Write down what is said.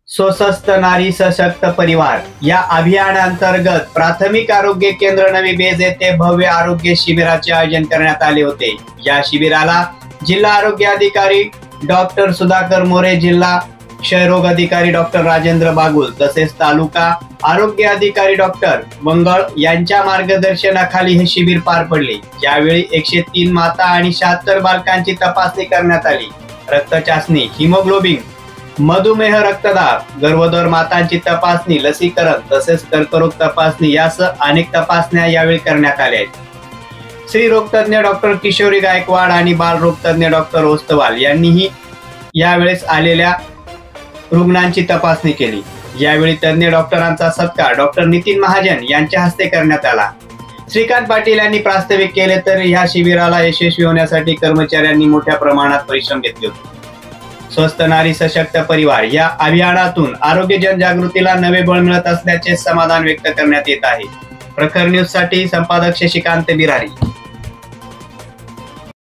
स्वस्त नारी सशक्त परिवार या अभियानांतर्गत प्राथमिक आरोग्य केंद्र नवी बेज येथे भव्य आरोग्य शिबिराचे आयोजन करण्यात आले होते। या शिबिराला जिल्हा आरोग्य अधिकारी डॉक्टर सुधाकर मोरे, जिल्हा क्षयरोग अधिकारी डॉक्टर राजेंद्र बागुल तसेच तालुका आरोग्य अधिकारी डॉक्टर मंगळ यांच्या मार्गदर्शनाखाली हे शिबिर पार पडले। यावेळी 103 माता आणि 76 बालकांची तपासणी करण्यात आली। रक्त चाचणी, हिमोग्लोबिन, मधुमेह, रक्तदाब, गर्भोदर मातांची तपासणी, लसीकरण तसेच कर्करोग तपासणी यासह अनेक तपासण्या यावेळी करण्यात आल्या आहेत। स्त्रीरोगतज्ञ डॉक्टर किशोरी गायकवाड आणि बालरोगतज्ञ डॉक्टर ओस्तवाल यांनीही यावेळेस आलेल्या रुग्णांची तपासणी केली। यावेळी तज्ञ डॉक्टरांचा सत्कार डॉक्टर नितीन महाजन यांच्या हस्ते करण्यात आला। श्रीकांत पाटील यांनी प्रास्ताविक केले तर या शिबिराला यशस्वी होण्यासाठी कर्मचाऱ्यांनी मोठ्या प्रमाणात परिश्रम घेतले होते। स्वस्त नारी सशक्त परिवार या अभियानातून आरोग्य जनजागृतीला नवे बळ मिळत असल्याचे समाधान व्यक्त करण्यात येत आहे। प्रखर न्यूज साठी संपादक शशिकांत बिरारी।